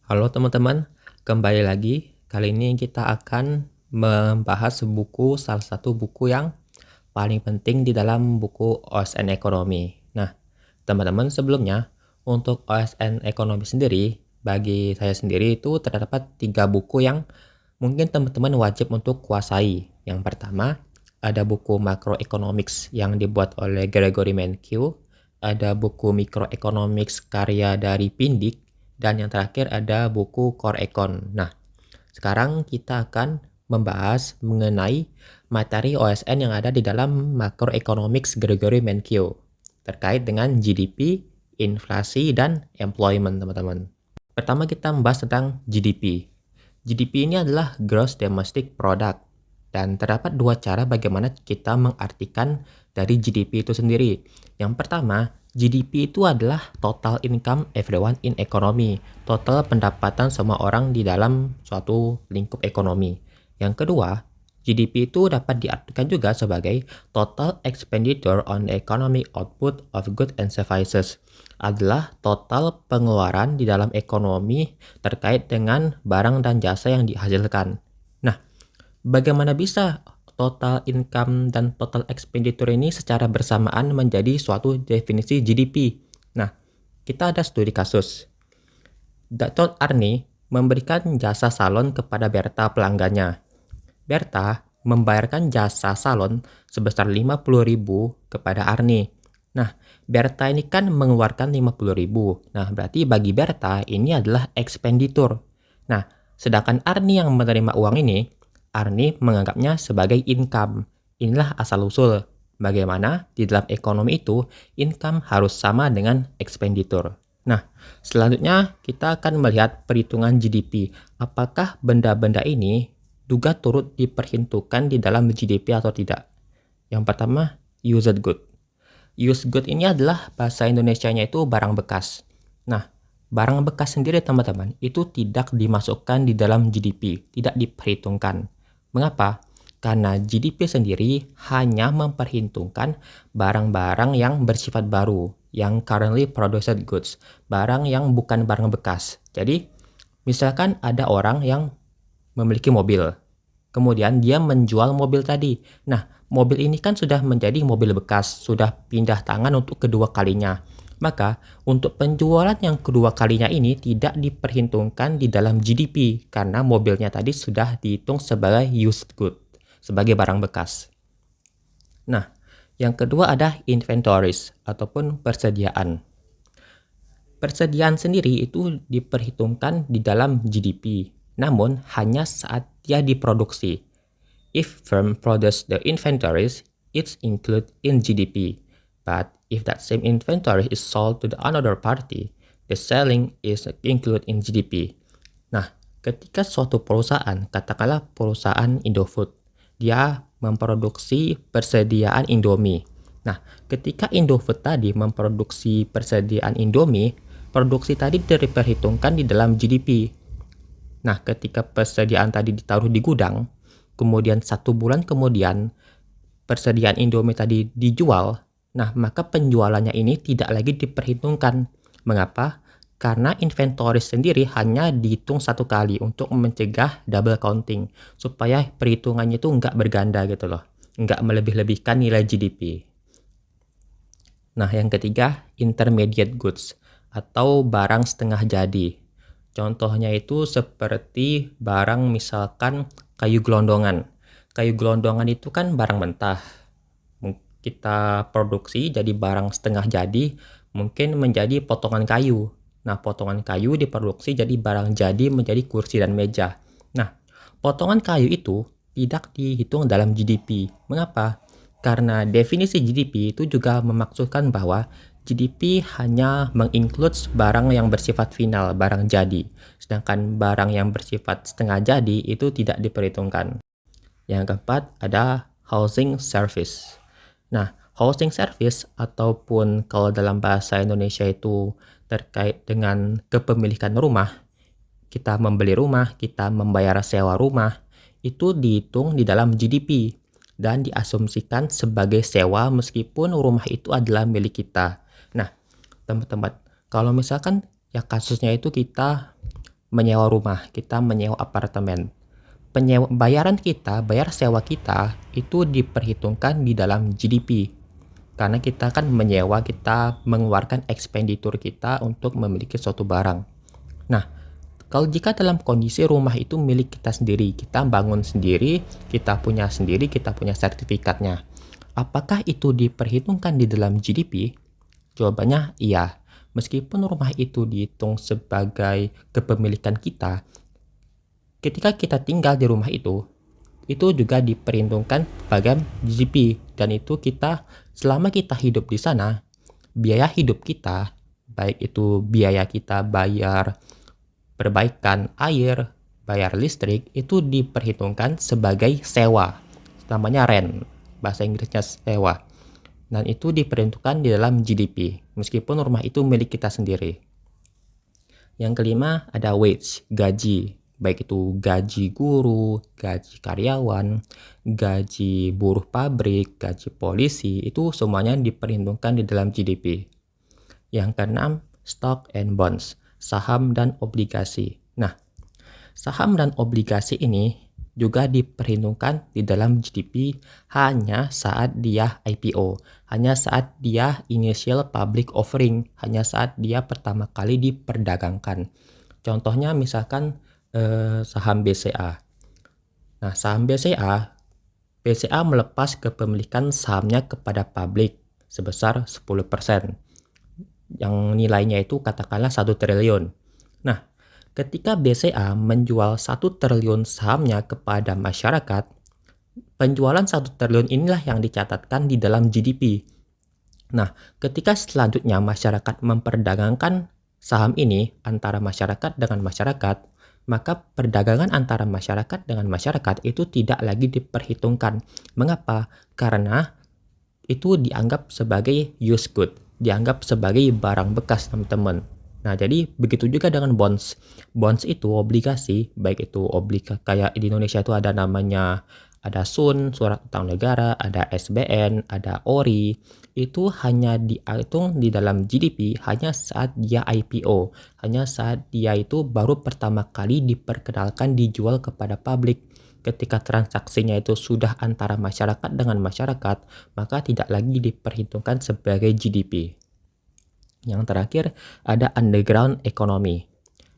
Halo teman-teman, kembali lagi. Kali ini kita akan membahas salah satu buku yang paling penting di dalam buku OSN Ekonomi. Nah, teman-teman sebelumnya, untuk OSN Ekonomi sendiri, bagi saya sendiri itu terdapat 3 buku yang mungkin teman-teman wajib untuk kuasai. Yang pertama, ada buku Macroeconomics yang dibuat oleh Gregory Mankiw, ada buku Microeconomics karya dari Pindyck, dan yang terakhir ada buku Core Econ. Nah, sekarang kita akan membahas mengenai materi OSN yang ada di dalam Macroeconomics Gregory Mankiw terkait dengan GDP, inflasi, dan employment, teman-teman. Pertama kita membahas tentang GDP. GDP ini adalah Gross Domestic Product, dan terdapat 2 cara bagaimana kita mengartikan dari GDP itu sendiri. Yang pertama, GDP itu adalah total income everyone in economy, total pendapatan semua orang di dalam suatu lingkup ekonomi. Yang kedua, GDP itu dapat diartikan juga sebagai total expenditure on the economic output of goods and services, adalah total pengeluaran di dalam ekonomi terkait dengan barang dan jasa yang dihasilkan. Nah, bagaimana bisa total income dan total expenditure ini secara bersamaan menjadi suatu definisi GDP? Nah, kita ada studi kasus. Dr. Arni memberikan jasa salon kepada Berta pelanggannya. Berta membayarkan jasa salon sebesar 50.000 kepada Arni. Nah, Berta ini kan mengeluarkan 50.000. Nah, berarti bagi Berta ini adalah expenditure. Nah, sedangkan Arni yang menerima uang ini, Arni menganggapnya sebagai income. Inilah asal-usul bagaimana di dalam ekonomi itu income harus sama dengan expenditure. Nah, selanjutnya kita akan melihat perhitungan GDP. Apakah benda-benda ini juga turut diperhitungkan di dalam GDP atau tidak? Yang pertama, used good. Used good ini adalah bahasa Indonesianya itu barang bekas. Nah, barang bekas sendiri teman-teman itu tidak dimasukkan di dalam GDP, tidak diperhitungkan. Mengapa? Karena GDP sendiri hanya memperhitungkan barang-barang yang bersifat baru, yang currently produced goods, barang yang bukan barang bekas. Jadi, misalkan ada orang yang memiliki mobil, kemudian dia menjual mobil tadi. Nah, mobil ini kan sudah menjadi mobil bekas, sudah pindah tangan untuk kedua kalinya. Maka, untuk penjualan yang kedua kalinya ini tidak diperhitungkan di dalam GDP karena mobilnya tadi sudah dihitung sebagai used good, sebagai barang bekas. Nah, yang kedua ada inventories ataupun persediaan. Persediaan sendiri itu diperhitungkan di dalam GDP, namun hanya saat dia diproduksi. If firm produce the inventories, it's included in GDP. But if that same inventory is sold to the another party, the selling is included in GDP. Nah, ketika suatu perusahaan, katakanlah perusahaan Indofood, dia memproduksi persediaan Indomie. Nah, ketika Indofood tadi memproduksi persediaan Indomie, produksi tadi diperhitungkan di dalam GDP. Nah, ketika persediaan tadi ditaruh di gudang, kemudian 1 bulan kemudian persediaan Indomie tadi dijual, nah maka penjualannya ini tidak lagi diperhitungkan. Mengapa? Karena inventory sendiri hanya dihitung 1 kali untuk mencegah double counting, supaya perhitungannya itu nggak berganda gitu loh, nggak melebih-lebihkan nilai GDP. Nah, yang ketiga, intermediate goods atau barang setengah jadi. Contohnya itu seperti barang misalkan kayu gelondongan. Kayu gelondongan itu kan barang mentah. Kita produksi jadi barang setengah jadi, mungkin menjadi potongan kayu. Nah, potongan kayu diproduksi jadi barang jadi menjadi kursi dan meja. Nah, potongan kayu itu tidak dihitung dalam GDP. Mengapa? Karena definisi GDP itu juga memaksudkan bahwa GDP hanya menginclude barang yang bersifat final, barang jadi. Sedangkan barang yang bersifat setengah jadi itu tidak diperhitungkan. Yang keempat ada housing service. Nah, housing service ataupun kalau dalam bahasa Indonesia itu terkait dengan kepemilikan rumah, kita membeli rumah, kita membayar sewa rumah, itu dihitung di dalam GDP dan diasumsikan sebagai sewa meskipun rumah itu adalah milik kita. Nah, teman-teman, kalau misalkan ya kasusnya itu kita menyewa rumah, kita menyewa apartemen. Bayar sewa kita itu diperhitungkan di dalam GDP. Karena kita kan menyewa, kita mengeluarkan expenditure kita untuk memiliki suatu barang. Nah, kalau jika dalam kondisi rumah itu milik kita sendiri, kita bangun sendiri, kita punya sertifikatnya. Apakah itu diperhitungkan di dalam GDP? Jawabannya iya. Meskipun rumah itu dihitung sebagai kepemilikan kita, ketika kita tinggal di rumah itu juga diperhitungkan sebagai GDP, dan itu selama kita hidup di sana, biaya hidup kita, baik itu biaya kita bayar perbaikan air, bayar listrik, itu diperhitungkan sebagai sewa. Namanya rent, bahasa Inggrisnya sewa. Dan itu diperhitungkan di dalam GDP, meskipun rumah itu milik kita sendiri. Yang kelima ada wage, gaji. Baik itu gaji guru, gaji karyawan, gaji buruh pabrik, gaji polisi, itu semuanya diperhitungkan di dalam GDP. Yang keenam, stock and bonds, saham dan obligasi. Nah, saham dan obligasi ini juga diperhitungkan di dalam GDP hanya saat dia IPO, hanya saat dia initial public offering, hanya saat dia pertama kali diperdagangkan. Contohnya misalkan saham BCA. Nah, saham BCA melepas kepemilikan sahamnya kepada publik sebesar 10%. Yang nilainya itu katakanlah 1 triliun. Nah, ketika BCA menjual 1 triliun sahamnya kepada masyarakat, penjualan 1 triliun inilah yang dicatatkan di dalam GDP. Nah, ketika selanjutnya masyarakat memperdagangkan saham ini antara masyarakat dengan masyarakat, maka perdagangan antara masyarakat dengan masyarakat itu tidak lagi diperhitungkan. Mengapa? Karena itu dianggap sebagai used good, dianggap sebagai barang bekas, teman-teman. Nah, jadi begitu juga dengan bonds. Bonds itu obligasi, baik itu kayak di Indonesia itu ada namanya, ada SUN, surat utang negara, ada SBN, ada ORI. Itu hanya dihitung di dalam GDP hanya saat dia IPO, hanya saat dia itu baru pertama kali diperkenalkan dijual kepada publik. Ketika transaksinya itu sudah antara masyarakat dengan masyarakat, maka tidak lagi diperhitungkan sebagai GDP. Yang terakhir ada underground economy.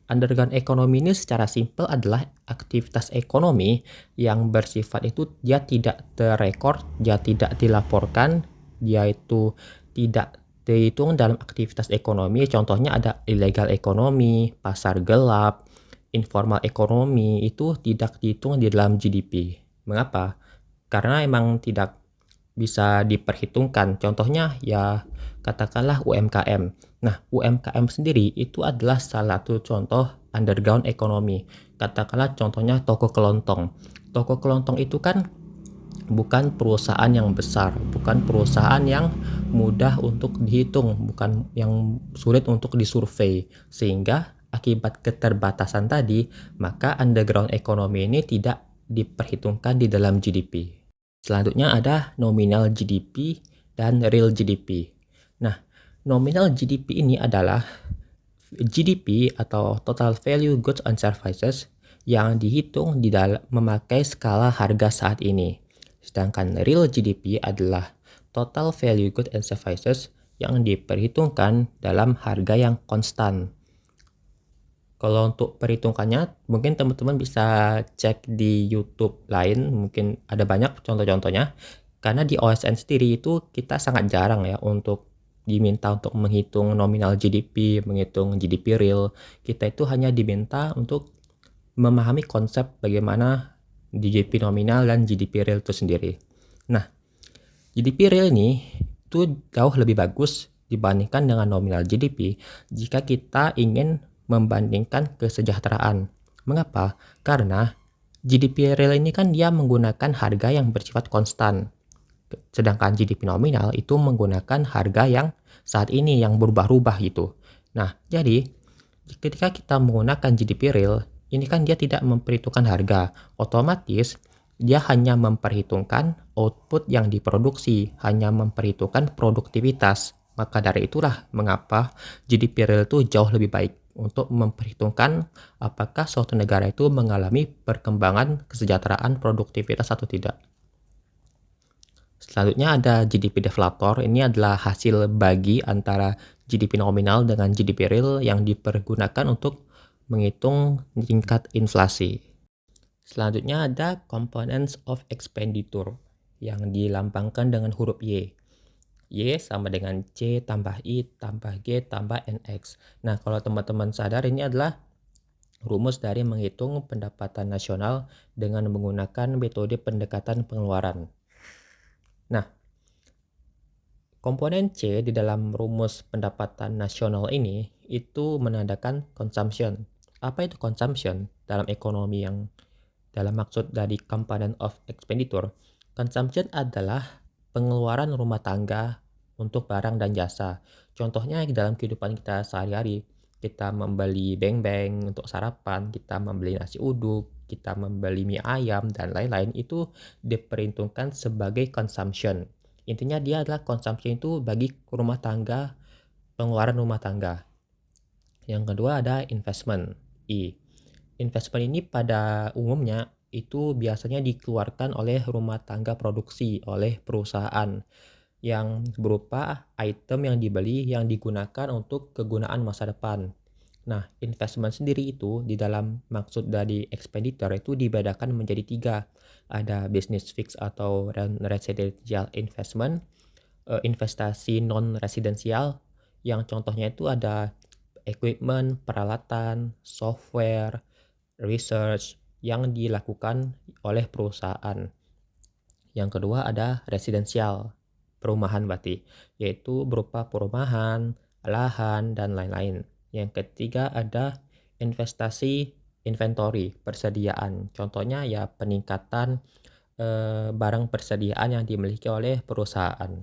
Underground economy ini secara simpel adalah aktivitas ekonomi yang bersifat itu dia tidak terrekord, dia tidak dilaporkan, dia itu tidak dihitung dalam aktivitas ekonomi. Contohnya ada illegal ekonomi, pasar gelap, informal ekonomi, itu tidak dihitung di dalam GDP. Mengapa? Karena emang tidak bisa diperhitungkan. Contohnya ya katakanlah UMKM. Nah, UMKM sendiri itu adalah salah satu contoh underground economy. Katakanlah contohnya toko kelontong. Toko kelontong itu kan bukan perusahaan yang besar, bukan perusahaan yang mudah untuk dihitung, bukan yang sulit untuk disurvei. Sehingga akibat keterbatasan tadi, maka underground economy ini tidak diperhitungkan di dalam GDP. Selanjutnya ada nominal GDP dan real GDP. Nah, nominal GDP ini adalah GDP atau Total Value Goods and Services yang dihitung di dalam memakai skala harga saat ini. Sedangkan real GDP adalah Total Value Goods and Services yang diperhitungkan dalam harga yang konstan. Kalau untuk perhitungannya, mungkin teman-teman bisa cek di YouTube lain, mungkin ada banyak contoh-contohnya. Karena di OSN sendiri itu kita sangat jarang ya untuk diminta untuk menghitung nominal GDP, menghitung GDP real. Kita itu hanya diminta untuk memahami konsep bagaimana GDP nominal dan GDP real itu sendiri. Nah, GDP real ini itu jauh lebih bagus dibandingkan dengan nominal GDP jika kita ingin membandingkan kesejahteraan. Mengapa? Karena GDP real ini kan dia menggunakan harga yang bersifat konstan. Sedangkan GDP nominal itu menggunakan harga yang saat ini yang berubah-ubah gitu. Nah, jadi ketika kita menggunakan GDP real, ini kan dia tidak memperhitungkan harga. Otomatis dia hanya memperhitungkan output yang diproduksi, hanya memperhitungkan produktivitas. Maka dari itulah mengapa GDP real itu jauh lebih baik. untuk memperhitungkan apakah suatu negara itu mengalami perkembangan kesejahteraan produktivitas atau tidak. Selanjutnya ada GDP deflator. Ini adalah hasil bagi antara GDP nominal dengan GDP real yang dipergunakan untuk menghitung tingkat inflasi. Selanjutnya ada components of expenditure yang dilambangkan dengan huruf Y. Y sama dengan C tambah I tambah G tambah NX. Nah, kalau teman-teman sadar, ini adalah rumus dari menghitung pendapatan nasional dengan menggunakan metode pendekatan pengeluaran. Nah, komponen C di dalam rumus pendapatan nasional ini itu menandakan consumption. Apa itu consumption dalam ekonomi yang dalam maksud dari component of expenditure? Consumption adalah pengeluaran rumah tangga untuk barang dan jasa. Contohnya dalam kehidupan kita sehari-hari, kita membeli beng-beng untuk sarapan, kita membeli nasi uduk, kita membeli mie ayam, dan lain-lain, itu diperhitungkan sebagai consumption. Intinya dia adalah consumption itu bagi rumah tangga, pengeluaran rumah tangga. Yang kedua ada investment, I. Investment ini pada umumnya itu biasanya dikeluarkan oleh rumah tangga produksi, oleh perusahaan, yang berupa item yang dibeli yang digunakan untuk kegunaan masa depan. Nah, investment sendiri itu di dalam maksud dari expenditure itu dibedakan menjadi 3. Ada business fix atau residential investment, investasi non-residensial, yang contohnya itu ada equipment, peralatan, software, research yang dilakukan oleh perusahaan. Yang kedua ada residensial, perumahan berarti, yaitu berupa perumahan, lahan, dan lain-lain. Yang ketiga ada investasi inventory, persediaan. Contohnya ya peningkatan barang persediaan yang dimiliki oleh perusahaan.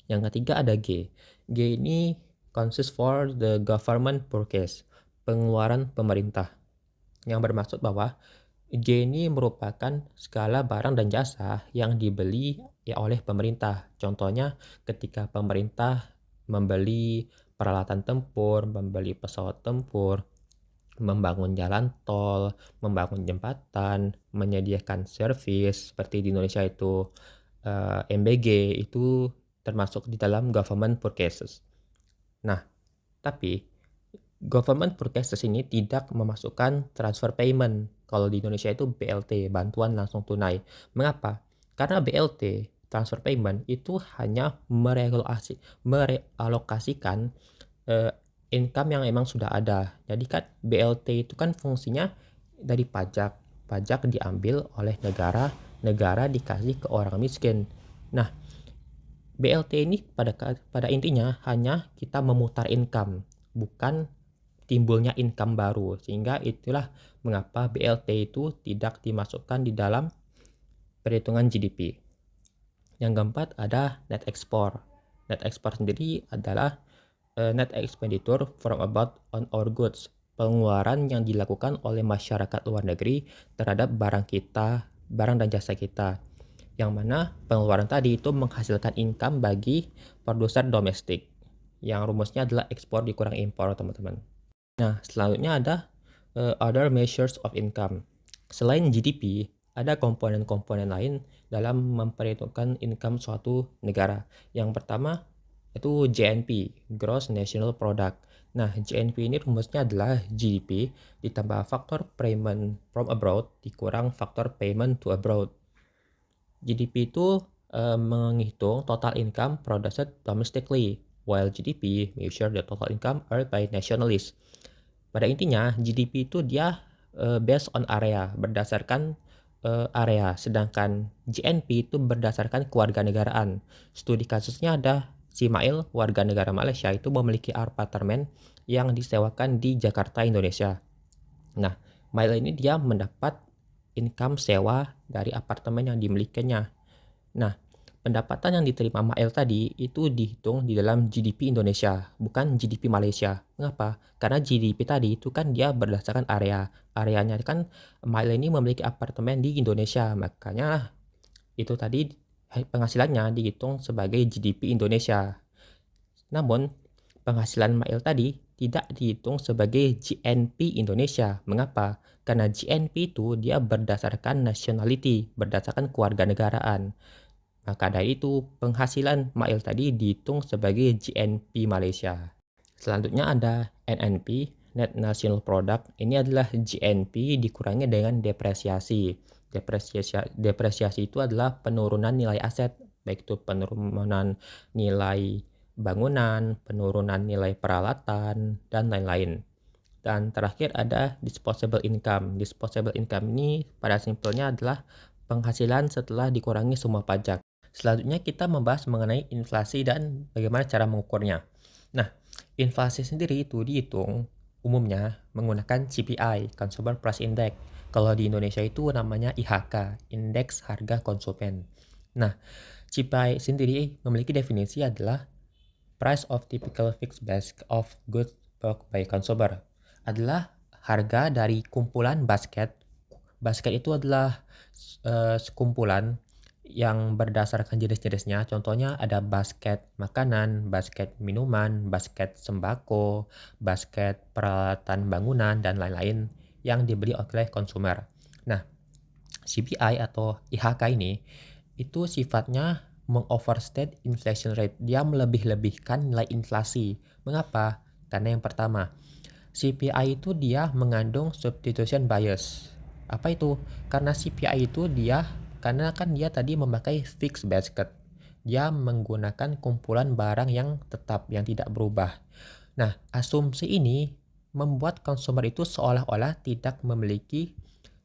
Yang ketiga ada G. G ini consist for the government purchase, pengeluaran pemerintah. Yang bermaksud bahwa G ini merupakan skala barang dan jasa yang dibeli ya oleh pemerintah. Contohnya ketika pemerintah membeli peralatan tempur, membeli pesawat tempur, membangun jalan tol, membangun jembatan, menyediakan servis seperti di Indonesia itu MBG, itu termasuk di dalam government purchases. Nah, tapi government purchases ini tidak memasukkan transfer payment. Kalau di Indonesia itu BLT, bantuan langsung tunai. Mengapa? Karena BLT, transfer payment, itu hanya merealokasikan income yang emang sudah ada. Jadi kan BLT itu kan fungsinya dari pajak. Pajak diambil oleh negara, negara dikasih ke orang miskin. Nah, BLT ini pada intinya hanya kita memutar income, bukan timbulnya income baru, sehingga itulah mengapa BLT itu tidak dimasukkan di dalam perhitungan GDP. Yang keempat ada net export. Net export sendiri adalah net expenditure from about on our goods, pengeluaran yang dilakukan oleh masyarakat luar negeri terhadap barang dan jasa kita, yang mana pengeluaran tadi itu menghasilkan income bagi produser domestik, yang rumusnya adalah ekspor dikurang impor, teman-teman. Nah, selanjutnya ada other measures of income. Selain GDP, ada komponen-komponen lain dalam memperhitungkan income suatu negara. Yang pertama itu GNP, Gross National Product. Nah, GNP ini rumusnya adalah GDP ditambah faktor payment from abroad dikurang faktor payment to abroad. GDP itu menghitung total income produced domestically, while GDP measure the total income earned by nationalists. Pada intinya, GDP itu dia based on area, berdasarkan area, sedangkan GNP itu berdasarkan kewarganegaraan. Studi kasusnya ada si Mail, warga negara Malaysia, itu memiliki apartemen yang disewakan di Jakarta, Indonesia. Nah, Mail ini dia mendapat income sewa dari apartemen yang dimilikinya. Nah, pendapatan yang diterima Mael tadi itu dihitung di dalam GDP Indonesia, bukan GDP Malaysia. Mengapa? Karena GDP tadi itu kan dia berdasarkan area. Areanya kan Mael ini memiliki apartemen di Indonesia, makanya itu tadi penghasilannya dihitung sebagai GDP Indonesia. Namun, penghasilan Mael tadi tidak dihitung sebagai GNP Indonesia. Mengapa? Karena GNP itu dia berdasarkan nationality, berdasarkan kewarganegaraan. Maka dari itu, penghasilan Mail tadi dihitung sebagai GNP Malaysia. Selanjutnya ada NNP, Net National Product. Ini adalah GNP dikurangi dengan depresiasi. Depresiasi itu adalah penurunan nilai aset, baik itu penurunan nilai bangunan, penurunan nilai peralatan, dan lain-lain. Dan terakhir ada disposable income. Disposable income ini pada simpelnya adalah penghasilan setelah dikurangi semua pajak. Selanjutnya kita membahas mengenai inflasi dan bagaimana cara mengukurnya. Nah, inflasi sendiri itu dihitung umumnya menggunakan CPI, Consumer Price Index. Kalau di Indonesia itu namanya IHK, Indeks Harga Konsumen. Nah, CPI sendiri memiliki definisi adalah Price of Typical Fixed Basket of Goods Bought by Consumer. Adalah harga dari kumpulan basket. Basket itu adalah sekumpulan yang berdasarkan jenis-jenisnya. Contohnya ada basket makanan, basket minuman, basket sembako, basket peralatan bangunan, dan lain-lain yang dibeli oleh konsumer. Nah, CPI atau IHK ini itu sifatnya mengoverstate inflation rate. Dia melebih-lebihkan nilai inflasi. Mengapa? Karena yang pertama, CPI itu dia mengandung substitution bias. Apa itu? Karena CPI itu karena kan dia tadi memakai fixed basket. Dia menggunakan kumpulan barang yang tetap, yang tidak berubah. Nah, asumsi ini membuat konsumer itu seolah-olah tidak memiliki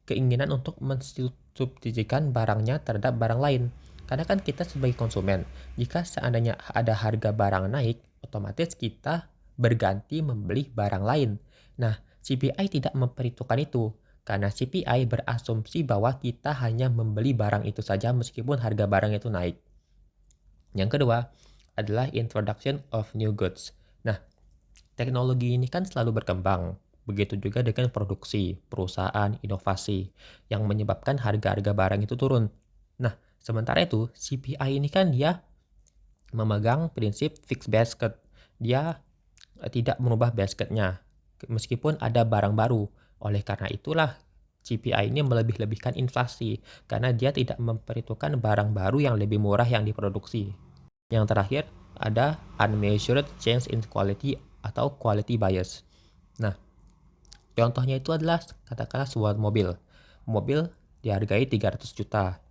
keinginan untuk mensubstitusikan barangnya terhadap barang lain. Karena kan kita sebagai konsumen, jika seandainya ada harga barang naik, otomatis kita berganti membeli barang lain. Nah, CPI tidak memperhitungkan itu, karena CPI berasumsi bahwa kita hanya membeli barang itu saja meskipun harga barang itu naik. Yang kedua adalah introduction of new goods. Nah, teknologi ini kan selalu berkembang. Begitu juga dengan produksi, perusahaan, inovasi yang menyebabkan harga-harga barang itu turun. Nah, sementara itu CPI ini kan dia memegang prinsip fixed basket. Dia tidak merubah basketnya meskipun ada barang baru. Oleh karena itulah CPI ini melebih-lebihkan inflasi karena dia tidak memperhitungkan barang baru yang lebih murah yang diproduksi. Yang terakhir ada unmeasured change in quality atau quality bias. Nah, contohnya itu adalah katakanlah sebuah mobil. Mobil dihargai 300 juta.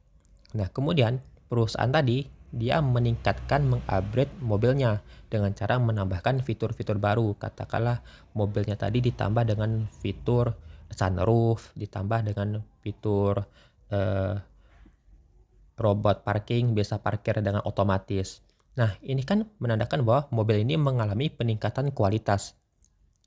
Nah, kemudian perusahaan tadi dia meningkatkan mengupgrade mobilnya dengan cara menambahkan fitur-fitur baru. Katakanlah mobilnya tadi ditambah dengan fitur sunroof, ditambah dengan fitur robot parking, bisa parkir dengan otomatis. Nah, ini kan menandakan bahwa mobil ini mengalami peningkatan kualitas.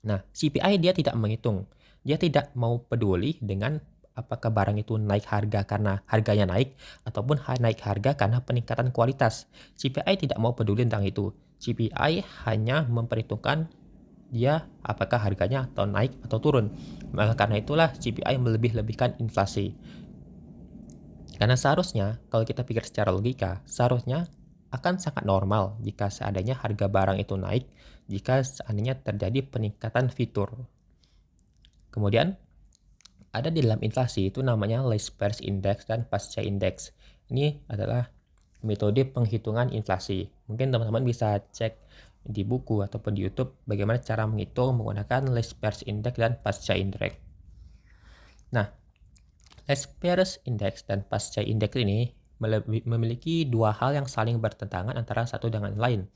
Nah, CPI dia tidak menghitung. Dia tidak mau peduli dengan apakah barang itu naik harga karena harganya naik ataupun naik harga karena peningkatan kualitas. CPI tidak mau peduli tentang itu. CPI hanya memperhitungkan dia apakah harganya atau naik atau turun. Maka karena itulah CPI melebih-lebihkan inflasi. Karena seharusnya kalau kita pikir secara logika, seharusnya akan sangat normal jika seandainya harga barang itu naik, jika seandainya terjadi peningkatan fitur. Kemudian ada di dalam inflasi itu namanya list price index dan pasca index. Ini adalah metode penghitungan inflasi. Mungkin teman-teman bisa cek di buku ataupun di YouTube bagaimana cara menghitung menggunakan list price index dan pasca index. Nah, list price index dan pasca index ini memiliki dua hal yang saling bertentangan antara satu dengan lain.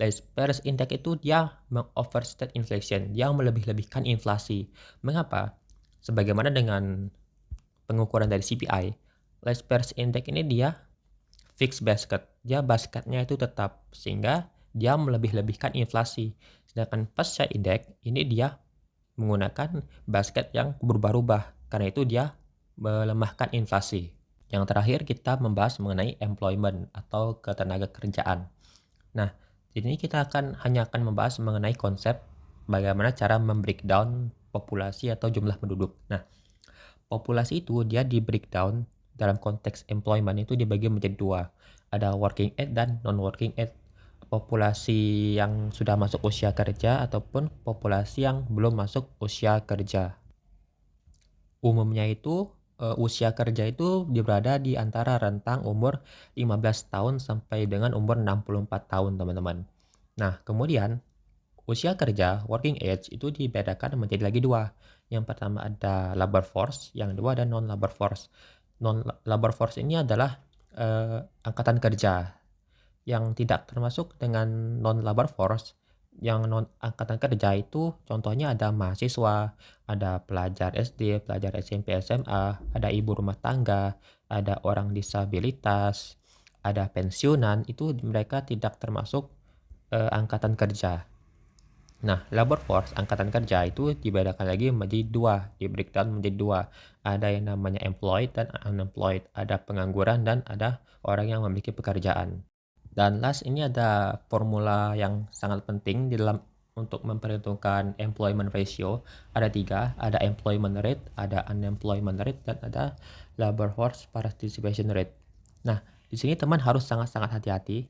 List price index itu dia mengoverstate inflation, dia melebih-lebihkan inflasi. Mengapa? Sebagaimana dengan pengukuran dari CPI, list price index ini dia fixed basket. Dia basketnya itu tetap sehingga dia melebih-lebihkan inflasi. Sedangkan pasca index ini dia menggunakan basket yang berubah-ubah. Karena itu dia melemahkan inflasi. Yang terakhir kita membahas mengenai employment atau ketenaga kerjaan. Nah, ini kita hanya akan membahas mengenai konsep bagaimana cara membreakdown populasi atau jumlah penduduk. Nah, populasi itu dia di breakdown dalam konteks employment itu dibagi menjadi dua. Ada working age dan non-working age. populasi yang sudah masuk usia kerja ataupun populasi yang belum masuk usia kerja. Umumnya itu, usia kerja itu berada di antara rentang umur 15 tahun sampai dengan umur 64 tahun, teman-teman. Nah, kemudian usia kerja, working age, itu dibedakan menjadi lagi dua. Yang pertama ada labor force, yang kedua ada non-labor force. Non-labor force ini adalah angkatan kerja yang tidak termasuk dengan non-labor force. Yang non angkatan kerja itu contohnya ada mahasiswa, ada pelajar SD, pelajar SMP, SMA, ada ibu rumah tangga, ada orang disabilitas, ada pensiunan, itu mereka tidak termasuk angkatan kerja. Nah, labor force, angkatan kerja itu dibedakan lagi menjadi dua, di-breakdown menjadi dua. Ada yang namanya employed dan unemployed, ada pengangguran dan ada orang yang memiliki pekerjaan. Dan last, ini ada formula yang sangat penting di dalam untuk memperhitungkan employment ratio. Ada tiga, ada employment rate, ada unemployment rate, dan ada labor force participation rate. Nah, di sini teman harus sangat-sangat hati-hati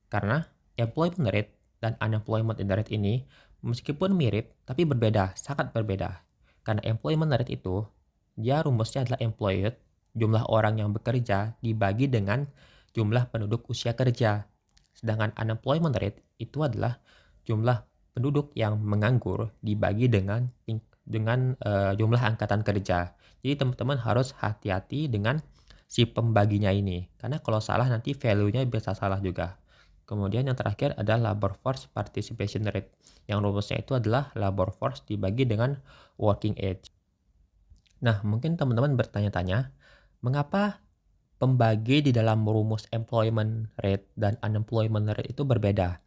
karena employment rate dan unemployment rate ini meskipun mirip tapi berbeda, sangat berbeda. Karena employment rate itu dia rumusnya adalah employed, jumlah orang yang bekerja dibagi dengan jumlah penduduk usia kerja. Sedangkan unemployment rate itu adalah jumlah penduduk yang menganggur dibagi dengan jumlah angkatan kerja. Jadi teman-teman harus hati-hati dengan si pembaginya ini. Karena kalau salah nanti value-nya bisa salah juga. Kemudian yang terakhir ada labor force participation rate. Yang rumusnya itu adalah labor force dibagi dengan working age. Nah, mungkin teman-teman bertanya-tanya, mengapa pembagi di dalam rumus employment rate dan unemployment rate itu berbeda?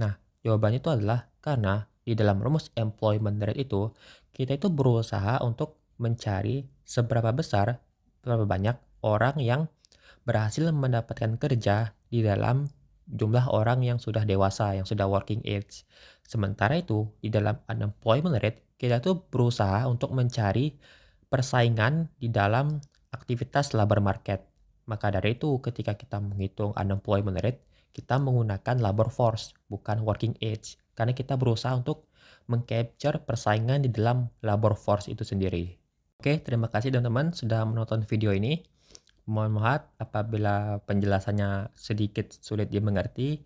Nah, jawabannya itu adalah karena di dalam rumus employment rate itu, kita itu berusaha untuk mencari seberapa besar, berapa banyak orang yang berhasil mendapatkan kerja di dalam jumlah orang yang sudah dewasa, yang sudah working age. Sementara itu, di dalam unemployment rate, kita tuh berusaha untuk mencari persaingan di dalam aktivitas labor market. Maka dari itu, ketika kita menghitung unemployment rate, kita menggunakan labor force, bukan working age. Karena kita berusaha untuk mengcapture persaingan di dalam labor force itu sendiri. Oke, terima kasih teman-teman sudah menonton video ini. Mohon maaf apabila penjelasannya sedikit sulit dimengerti.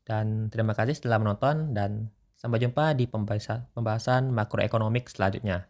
Dan terima kasih setelah menonton dan sampai jumpa di pembahasan makroekonomik selanjutnya.